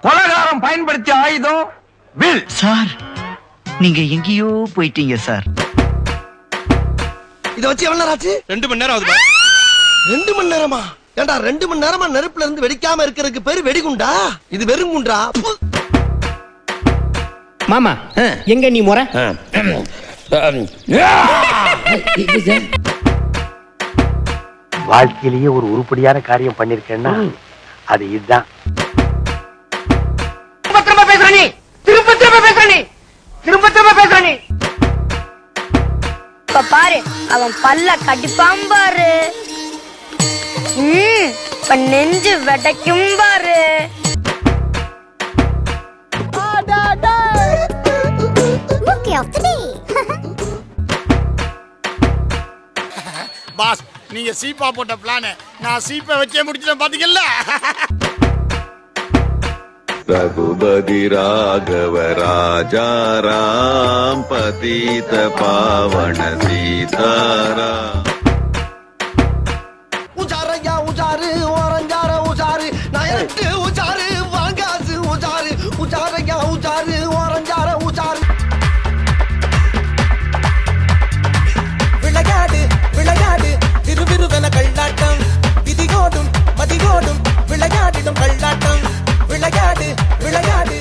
கொலைகாரம் பயன்படுத்திய ஆயுதம் will. Sir நீங்க எங்கேயோ போயிட்டீங்க சார். இத வச்சு எவ்வளவு நேரம் ஆச்சு? 2 மணி நேரம் ஆகுது. 2 மணி நேரமா? ஏண்டா 2 மணி நேரமா நெருப்புல இருந்து வெடிக்காம இருக்கிறதுக்கு பேரு வெடிகுண்டா? இது வெறும் குண்டா? மாமா எங்க நீ முறை? வாழ்க்கையிலேயே ஒரு உருப்படியான காரியம் பண்ணிருக்கேன்னா அது இதுதான். திரும்ப பேசுற நீ, திரும்ப பேசுற நீ, திரும்ப பேசுற நீ. இப்ப பாரு அவன் பல்ல கடிப்பான் பாரு. இப்ப நெஞ்சு வெடைக்கும் பாரு. பாஸ் நீங்க சீப்பா போட்ட பிளான் நான் சீப்பை வச்சே முடிச்சிட்டேன் பாத்தீங்கல்ல. ரகுபதி ராகவ ராஜா ராம் பதித பாவன சீதாராம். உஜாரையா உஜாரு ஓரஞ்சார உஜாரு நயட்டு உஜாரு வாங்காசு உஜாரு உஜாரையா உஜாரு ஓரஞ்சார உஜாரு. விளையாடு விளையாடு திருவிருவன கள்ளாட்டம் விதியோடும் மதியோடும் விளையாடிடும் கள்ளாட்டம். விளையாடு விளையாடு